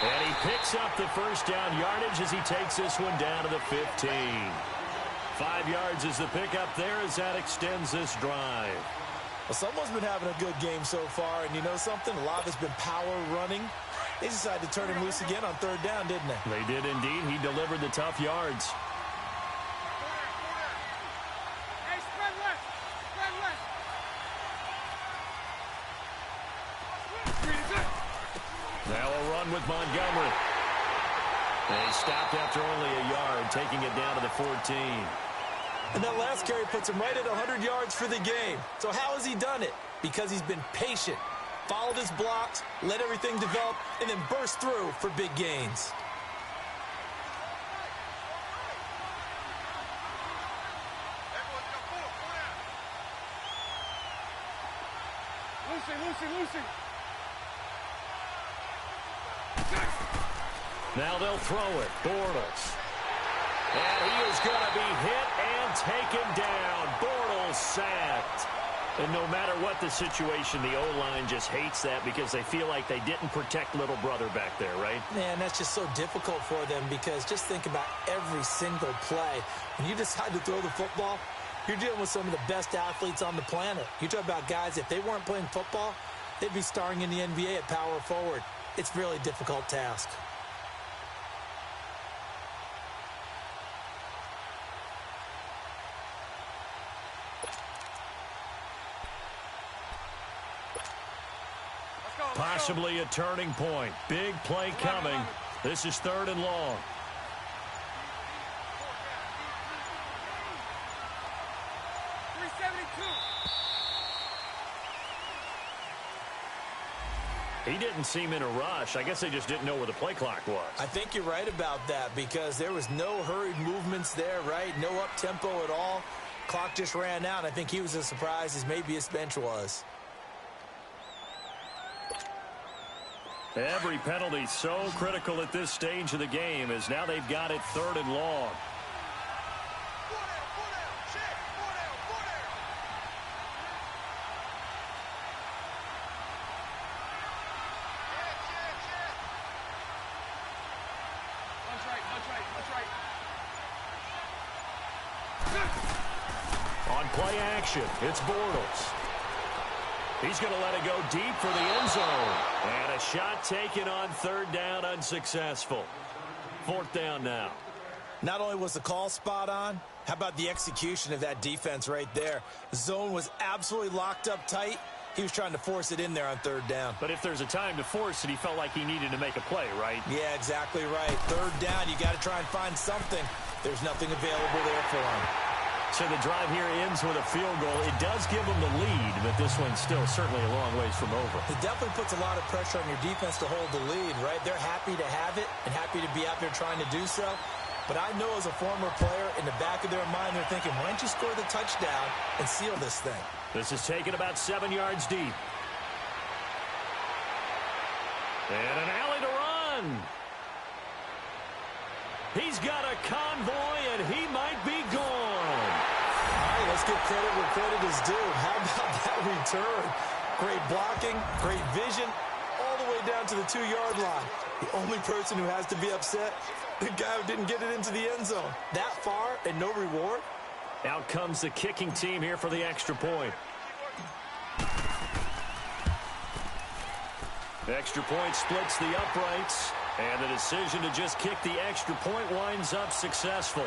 B: And he picks up the 1st down yardage as he takes this one down to the 15. 5 yards is the pickup there as that extends this drive.
A: Well, someone's been having a good game so far, and you know something? A lot of it's been power running. They decided to turn him loose again on 3rd down, didn't they?
B: They did indeed. He delivered the tough yards. Now a run with Montgomery. And he stopped after only a yard, taking it down to the 14.
A: And that last carry puts him right at 100 yards for the game. So how has he done it? Because he's been patient, followed his blocks, let everything develop, and then burst through for big gains.
C: Lucy.
B: Now they'll throw it. Bortles. And he is going to be hit and taken down. Bortles sacked. And no matter what the situation, the O-line just hates that because they feel like they didn't protect little brother back there, right?
A: Man, that's just so difficult for them because just think about every single play. When you decide to throw the football, you're dealing with some of the best athletes on the planet. You talk about guys, if they weren't playing football, they'd be starring in the NBA at power forward. It's a really difficult task.
B: Possibly a turning point. Big play coming. This is 3rd and long. He didn't seem in a rush. I guess they just didn't know where the play clock was.
A: I think you're right about that because there was no hurried movements there, right? No up-tempo at all. Clock just ran out. I think he was as surprised as maybe his bench was.
B: Every penalty so critical at this stage of the game as now they've got it 3rd and long. On play action, it's Bortles. He's going to let it go deep for the end zone. And a shot taken on 3rd down, unsuccessful. 4th down now.
A: Not only was the call spot on, how about the execution of that defense right there? The zone was absolutely locked up tight. He was trying to force it in there on third down.
B: But if there's a time to force it, he felt like he needed to make a play, right?
A: Yeah, exactly right. Third down, you got to try and find something. There's nothing available there for him.
B: So the drive here ends with a field goal. It does give them the lead, but this one's still certainly a long ways from over.
A: It definitely puts a lot of pressure on your defense to hold the lead, right? They're happy to have it and happy to be out there trying to do so. But I know as a former player, in the back of their mind, they're thinking, why don't you score the touchdown and seal this thing?
B: This is taken about 7 yards deep. And an alley to run. He's got a convoy, and he might be gone.
A: All right, let's give credit where credit is due. How about that return? Great blocking, great vision, all the way down to the 2-yard line. The only person who has to be upset, the guy who didn't get it into the end zone. That far and no reward?
B: Out comes the kicking team here for the extra point. The extra point splits the uprights, and the decision to just kick the extra point winds up successful.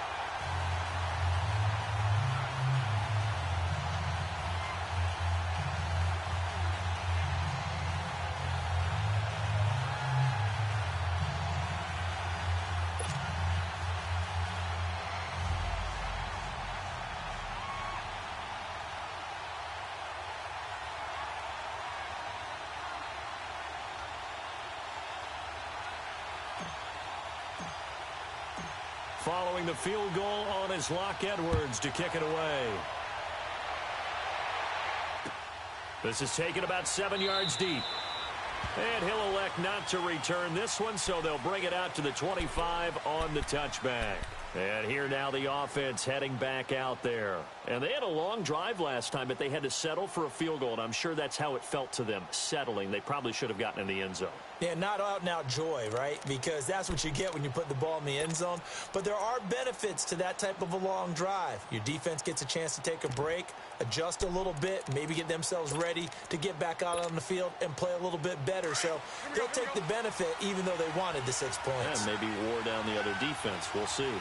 B: Following the field goal on is Locke Edwards to kick it away. This is taken about 7 yards deep. And he'll elect not to return this one, so they'll bring it out to the 25 on the touchback. And here now the offense heading back out there. And they had a long drive last time, but they had to settle for a field goal, and I'm sure that's how it felt to them, settling. They probably should have gotten in the end zone.
A: Yeah, not out-and-out joy, right? Because that's what you get when you put the ball in the end zone. But there are benefits to that type of a long drive. Your defense gets a chance to take a break, adjust a little bit, maybe get themselves ready to get back out on the field and play a little bit better. So they'll take the benefit even though they wanted the 6 points.
B: And maybe wore down the other defense. We'll see.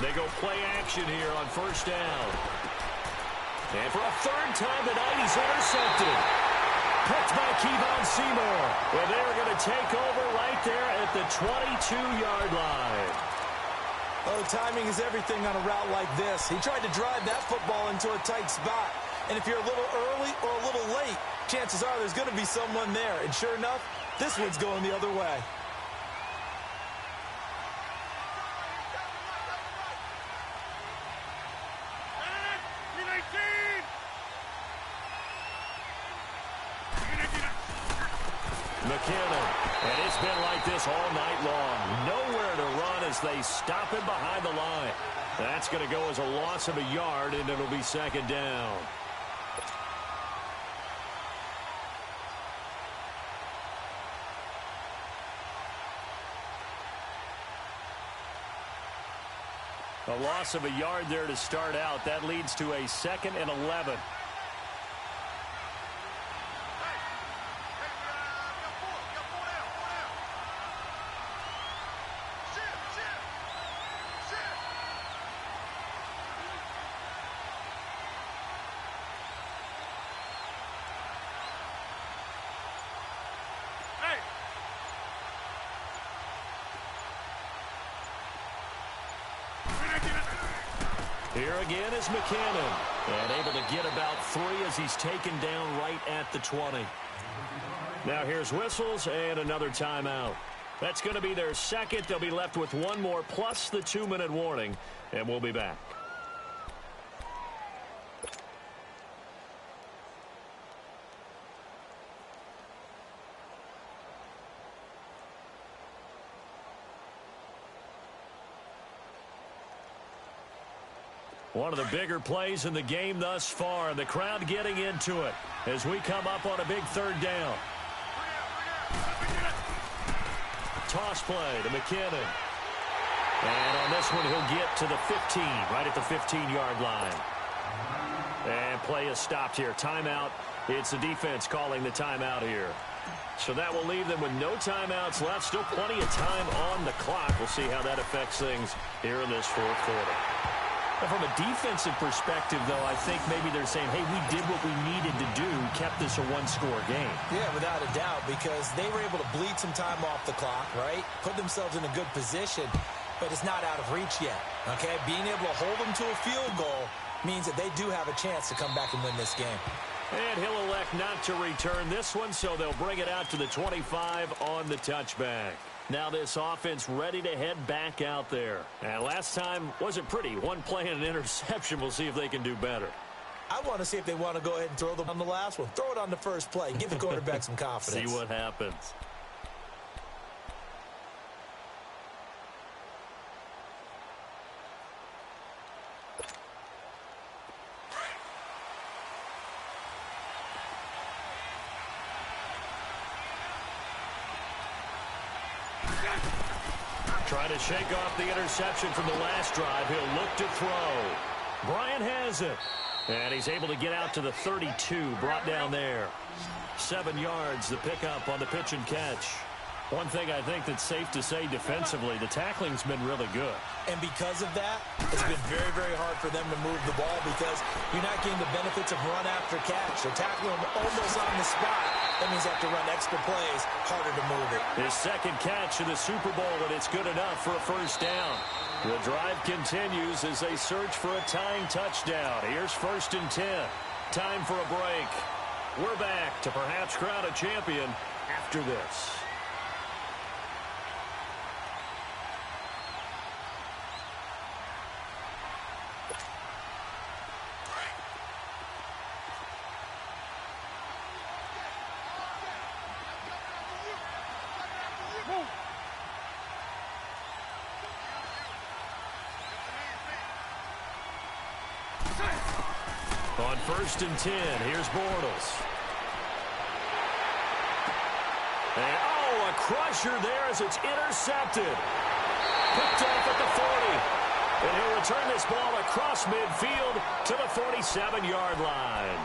B: They go play action here on first down. And for a third time tonight, he's intercepted. Picked by Kevon Seymour. Well, they're going to take over right there at the 22-yard line.
A: Oh, timing is everything on a route like this. He tried to drive that football into a tight spot. And if you're a little early or a little late, chances are there's going to be someone there. And sure enough, this one's going the other way.
B: McKinnon, and it's been like this all night long. Nowhere to run as they stop him behind the line. That's going to go as a loss of a yard, and it'll be second down. A loss of a yard there to start out. That leads to a 2nd and 11. Here again is McKinnon, and able to get about 3 as he's taken down right at the 20. Now here's whistles and another timeout. That's going to be their second. They'll be left with one more plus the 2-minute warning, and we'll be back. One of the bigger plays in the game thus far, and the crowd getting into it as we come up on a big third down. Toss play to McKinnon. And on this one, he'll get to the 15, right at the 15-yard line. And play is stopped here. Timeout. It's the defense calling the timeout here. So that will leave them with no timeouts left. Still plenty of time on the clock. We'll see how that affects things here in this fourth quarter. And from a defensive perspective, though, I think maybe they're saying, hey, we did what we needed to do, kept this a one-score game.
A: Yeah, without a doubt, because they were able to bleed some time off the clock, right? Put themselves in a good position, but it's not out of reach yet, okay? Being able to hold them to a field goal means that they do have a chance to come back and win this game.
B: And he'll elect not to return this one, so they'll bring it out to the 25 on the touchback. Now this offense ready to head back out there. And last time wasn't pretty. One play and an interception. We'll see if they can do better.
A: I want to see if they want to go ahead and throw them on the last one. Throw it on the first play. Give the quarterback some confidence.
B: See what happens. Trying to shake off the interception from the last drive. He'll look to throw. Bryant has it. And he's able to get out to the 32. Brought down there. 7 yards, the pickup on the pitch and catch. One thing I think that's safe to say defensively, the tackling's been really good.
A: And because of that, it's been very, very hard for them to move the ball because you're not getting the benefits of run after catch. They're tackling them almost on the spot. That means they have to run extra plays, harder to move it.
B: His second catch in the Super Bowl, and it's good enough for a first down. The drive continues as they search for a tying touchdown. Here's 1st and 10. Time for a break. We're back to perhaps crown a champion after this. On 1st and 10, here's Bortles. And, a crusher there as it's intercepted. Picked off at the 40. And he'll return this ball across midfield to the 47-yard line.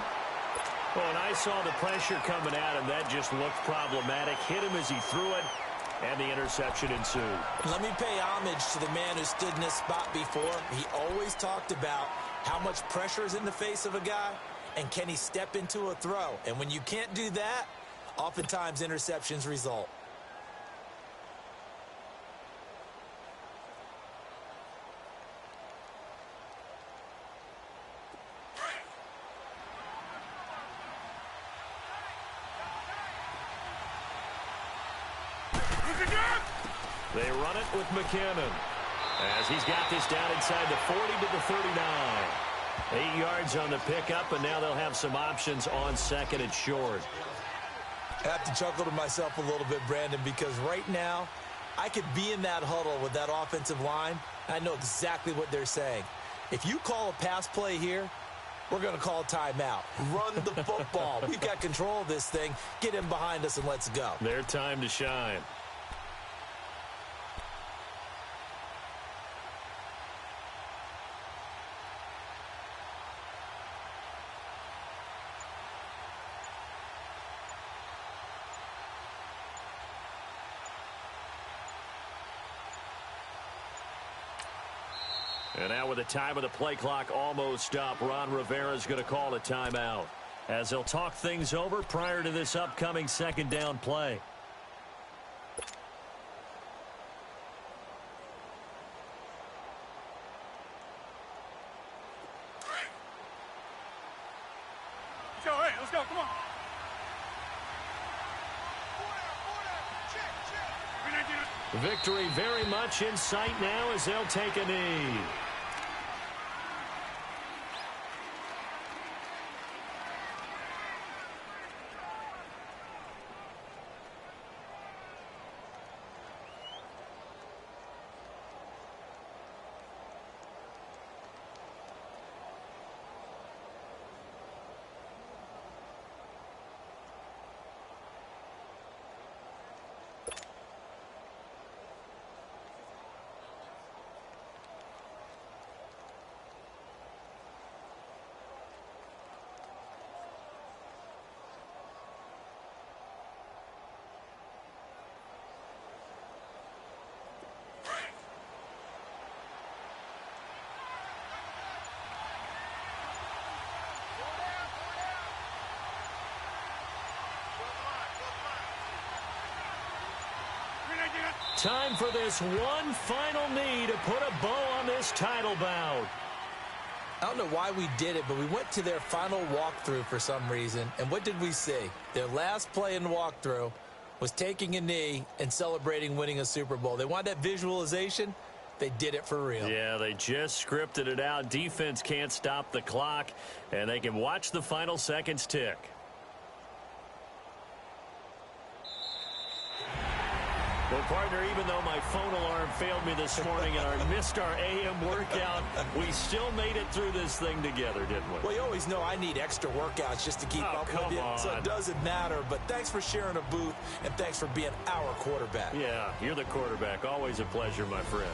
B: Well, and I saw the pressure coming at him. That just looked problematic. Hit him as he threw it, and the interception ensued.
A: Let me pay homage to the man who stood in this spot before. He always talked about how much pressure is in the face of a guy, and can he step into a throw? And when you can't do that, oftentimes interceptions result.
B: They run it with McKinnon as he's got this down inside the 40 to the 39. 8 yards on the pickup, and now they'll have some options on 2nd and short.
A: I have to chuckle to myself a little bit, Brandon, because right now I could be in that huddle with that offensive line. I know exactly what they're saying. If you call a pass play here, we're going to call a timeout. Run the football. We've got control of this thing. Get in behind us and let's go.
B: Their time to shine. And now with the time of the play clock almost up, Ron Rivera's going to call a timeout as they'll talk things over prior to this upcoming 2nd down play.
C: Go, hey, let's go, come on.
B: Victory very much in sight now as they'll take a knee. time for this one final knee to put a bow on this title bout.
A: I don't know why we did it, but we went to their final walkthrough for some reason. And what did we see? Their last play in the walkthrough was taking a knee and celebrating winning a Super Bowl. They wanted that visualization. They did it for real.
B: Yeah, they just scripted it out. Defense can't stop the clock, and they can watch the final seconds tick. Well, partner, even though my phone alarm failed me this morning and I missed our AM workout, we still made it through this thing together, didn't we?
A: Well, you always know I need extra workouts just to keep up with you, so it doesn't matter. But thanks for sharing a booth, and thanks for being our quarterback.
B: Yeah, you're the quarterback. Always a pleasure, my friend.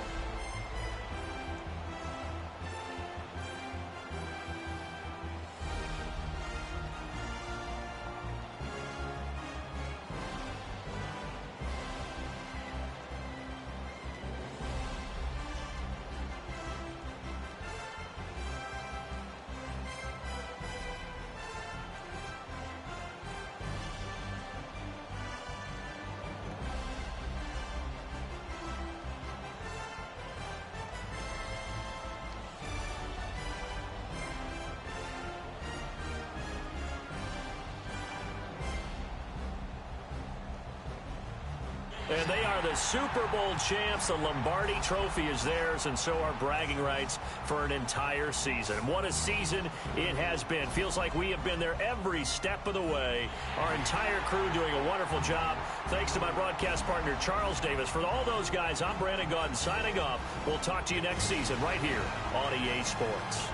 B: And they are the Super Bowl champs. The Lombardi Trophy is theirs, and so are bragging rights for an entire season. What a season it has been. Feels like we have been there every step of the way. Our entire crew doing a wonderful job. Thanks to my broadcast partner, Charles Davis. For all those guys, I'm Brandon Gaudin signing off. We'll talk to you next season right here on EA Sports.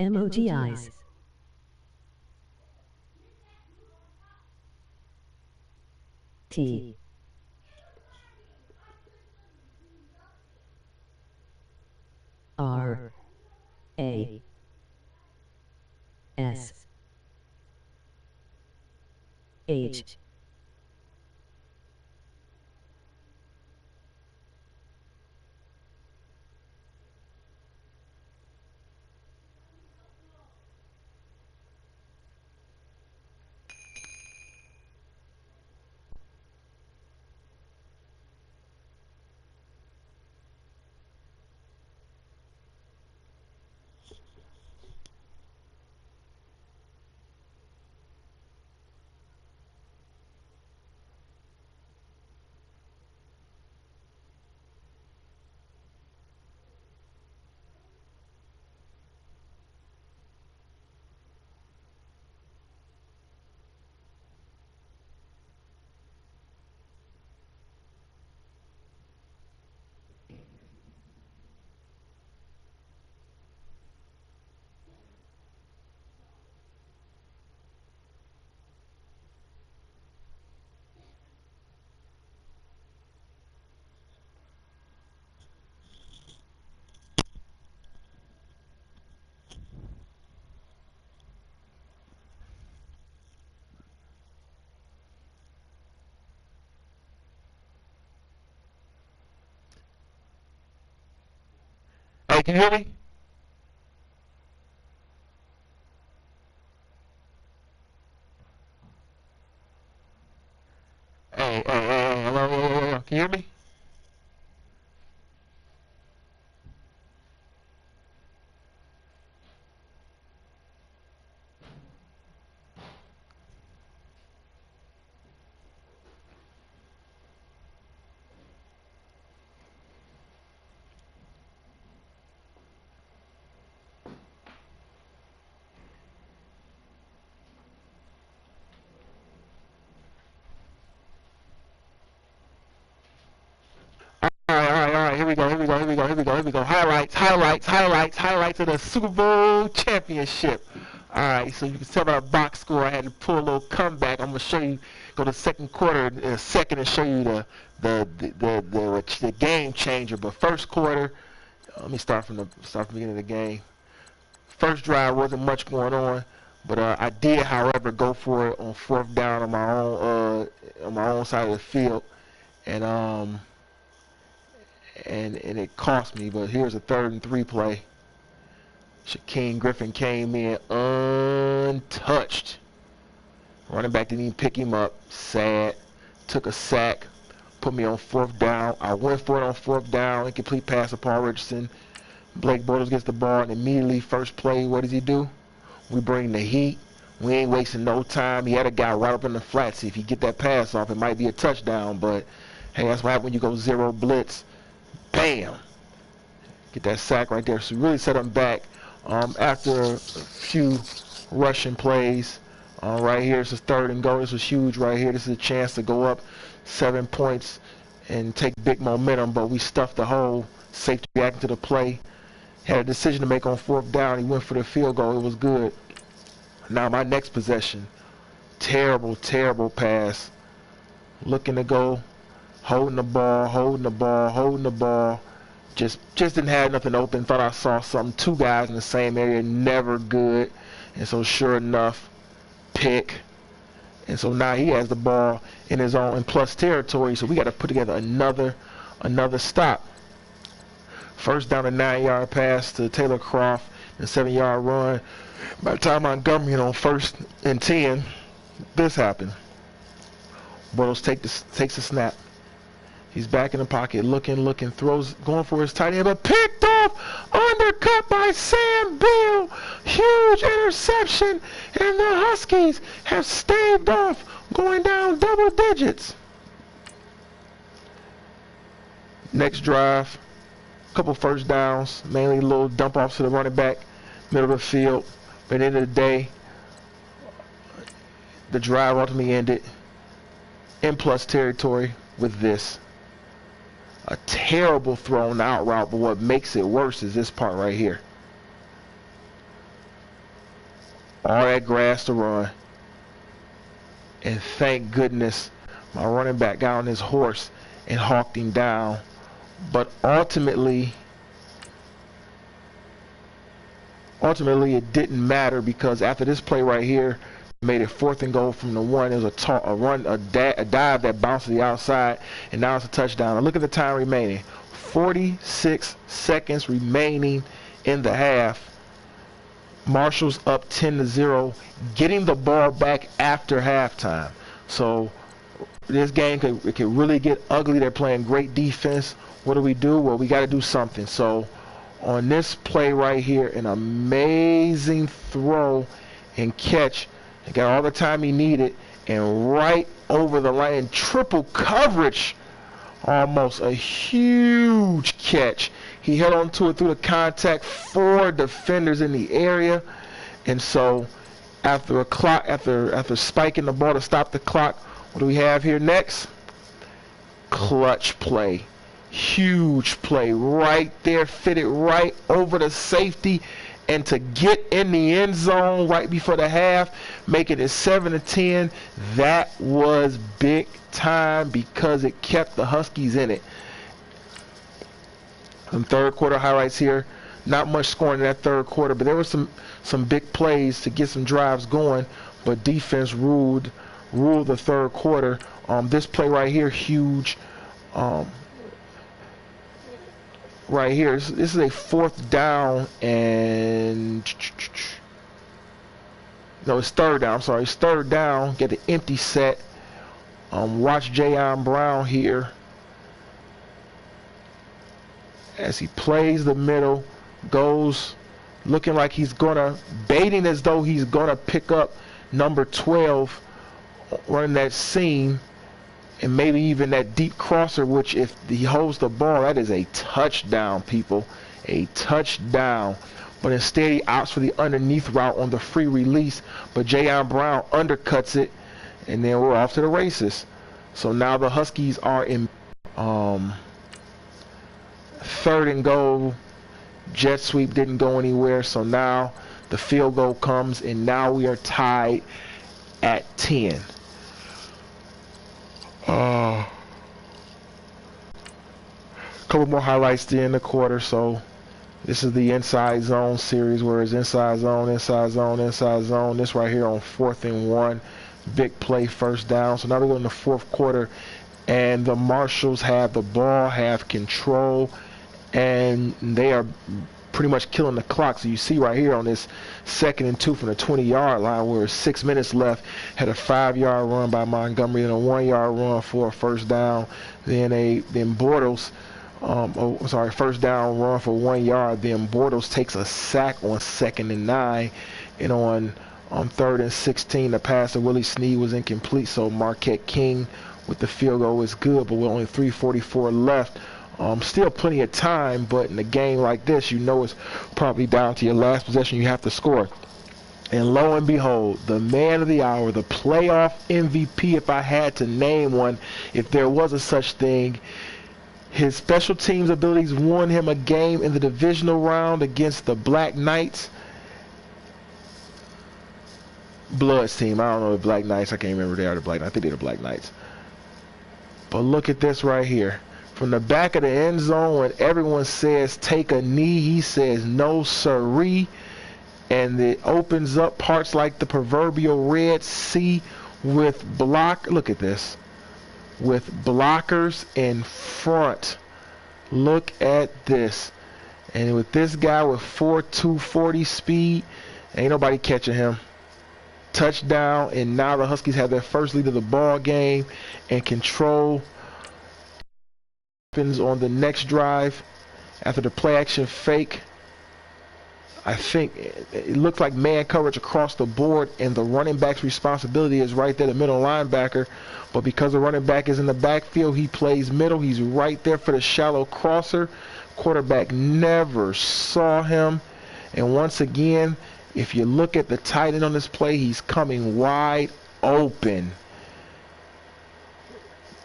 D: emojis. T. R. A. S. H.
E: Hey, can you hear me? Hey, hello, can you hear me? All right. Here we go. Highlights of the Super Bowl championship. All right, so you can tell by the box score, I had to pull a little comeback. I'm gonna show you, go to the second quarter in a second, and show you the game changer. But first quarter, let me start from the beginning of the game. First drive wasn't much going on, but I did, however, go for it on fourth down on my own side of the field, and and it cost me. But here's a 3rd and 3 play. Shaquem Griffin came in untouched. Running back didn't even pick him up. Sad. Took a sack. Put me on fourth down. I went for it on fourth down. Incomplete pass to Paul Richardson. Blake Bortles gets the ball, and immediately, first play, what does he do? We bring the heat. We ain't wasting no time. He had a guy right up in the flat. See if he get that pass off, it might be a touchdown. But hey, that's what happens when you go zero blitz. Bam! Get that sack right there. So we really set him back. After a few rushing plays, right here, this is 3rd and goal. This was huge right here. This is a chance to go up 7 points and take big momentum. But we stuffed the hole. Safety reacting to the play. Had a decision to make on fourth down. He went for the field goal. It was good. Now my next possession, terrible pass. Looking to go, holding the ball. Just didn't have nothing open. Thought I saw something. 2 guys in the same area, never good. And so sure enough, pick. And so now he has the ball in his own in plus territory. So we got to put together another stop. First down, a 9-yard pass to Taylor Croft, and 7-yard run. By the time Montgomery on 1st and 10, this happened. Bortles takes the snap. He's back in the pocket, looking, throws, going for his tight end, but picked off, undercut by Sam Beal. Huge interception, and the Huskies have staved off going down double digits. Next drive, couple first downs, mainly little dump offs to the running back, middle of the field. But at the end of the day, the drive ultimately ended in plus territory with this. A terrible thrown out route, but what makes it worse is this part right here. all that grass to run. And thank goodness my running back got on his horse and hawked him down. But ultimately it didn't matter, because after this play right here, made it 4th and goal from the 1. It was a dive that bounced to the outside, and now it's a touchdown. And look at the time remaining. 46 seconds remaining in the half. Marshall's up 10-0, getting the ball back after halftime. So this game could really get ugly. They're playing great defense. What do? Well, we got to do something. So on this play right here, an amazing throw and catch. He got all the time he needed, and right over the line, triple coverage, almost a huge catch. He held on to it through the contact, 4 defenders in the area, and so after spiking the ball to stop the clock, what do we have here next? Clutch play. Huge play right there, fitted right over the safety, and to get in the end zone right before the half, making it 7-10. That was big time because it kept the Huskies in it. Some third quarter highlights here. Not much scoring in that third quarter, but there were some big plays to get some drives going, but defense ruled the third quarter. This play right here, huge. Right here, this is a 4th down, and no, it's 3rd down. I'm sorry, it's 3rd down. Get the empty set. Watch Jayon Brown here as he plays the middle, goes looking like he's gonna, baiting as though he's gonna pick up number 12, running that seam, and maybe even that deep crosser, which if he holds the ball, that is a touchdown, people. A touchdown. But instead he opts for the underneath route on the free release, but Jayon Brown undercuts it, and then we're off to the races. So now the Huskies are in 3rd and goal. Jet sweep didn't go anywhere, so now the field goal comes, and now we are tied at 10. Couple more highlights to end the quarter. So this is the inside zone series, where it's inside zone, inside zone, inside zone. This right here on 4th and 1, big play, 1st down. So now we go in the 4th quarter, and the Marshalls have the ball, have control, and they are pretty much killing the clock. So you see right here on this 2nd and 2 from the 20-yard line, where 6 minutes left, had a 5-yard run by Montgomery and a 1-yard run for a 1st down. Then Bortles, 1st down run for 1 yard. Then Bortles takes a sack on 2nd and 9, and on 3rd and 16, the pass to Willie Snead was incomplete. So Marquette King with the field goal is good, but with only 3:44 left. Still plenty of time, but in a game like this, you know it's probably down to your last possession. You have to score. And lo and behold, the man of the hour, the playoff MVP, if I had to name one, if there was a such thing, his special teams abilities won him a game in the divisional round against the Black Knights. Bloods team. I don't know the Black Knights. I can't remember if they are the Black Knights. I think they're the Black Knights. But look at this right here. From the back of the end zone, when everyone says take a knee, he says no siree, and it opens up parts like the proverbial Red Sea with look at this, with blockers in front. Look at this. And with this guy with 4.2 40 speed, ain't nobody catching him. Touchdown, and now the Huskies have their first lead of the ball game and control. On the next drive, after the play action fake, I think it looked like man coverage across the board, and the running back's responsibility is right there, the middle linebacker. But because the running back is in the backfield, he plays middle. He's right there for the shallow crosser. Quarterback never saw him. And once again, if you look at the tight end on this play, he's coming wide open.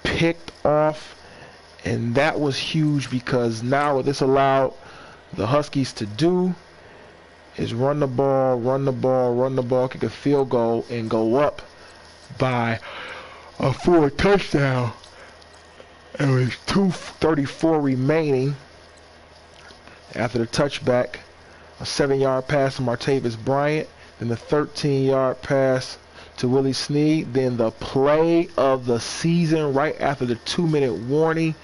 E: Picked off. And that was huge, because now what this allowed the Huskies to do is run the ball, run the ball, run the ball, kick a field goal, and go up by a 4 touchdown. It was 2:34 remaining after the touchback. A 7-yard pass to Martavis Bryant, then the 13-yard pass to Willie Snead, then the play of the season right after the 2-minute warning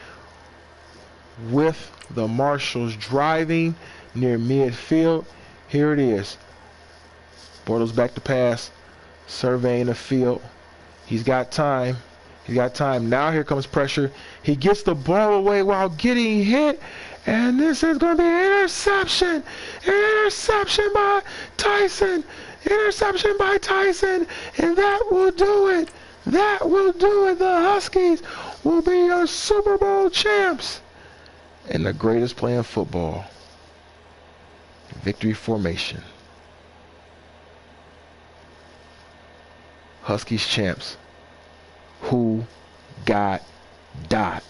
E: with the Marshals driving near midfield. Here it is. Bortles back to pass, surveying the field. He's got time. He's got time. Now here comes pressure. He gets the ball away while getting hit. And this is going to be an interception. An interception by Tyson. Interception by Tyson. And that will do it. That will do it. The Huskies will be your Super Bowl champs. And the greatest play in football. Victory formation. Huskies champs. Who got Dot?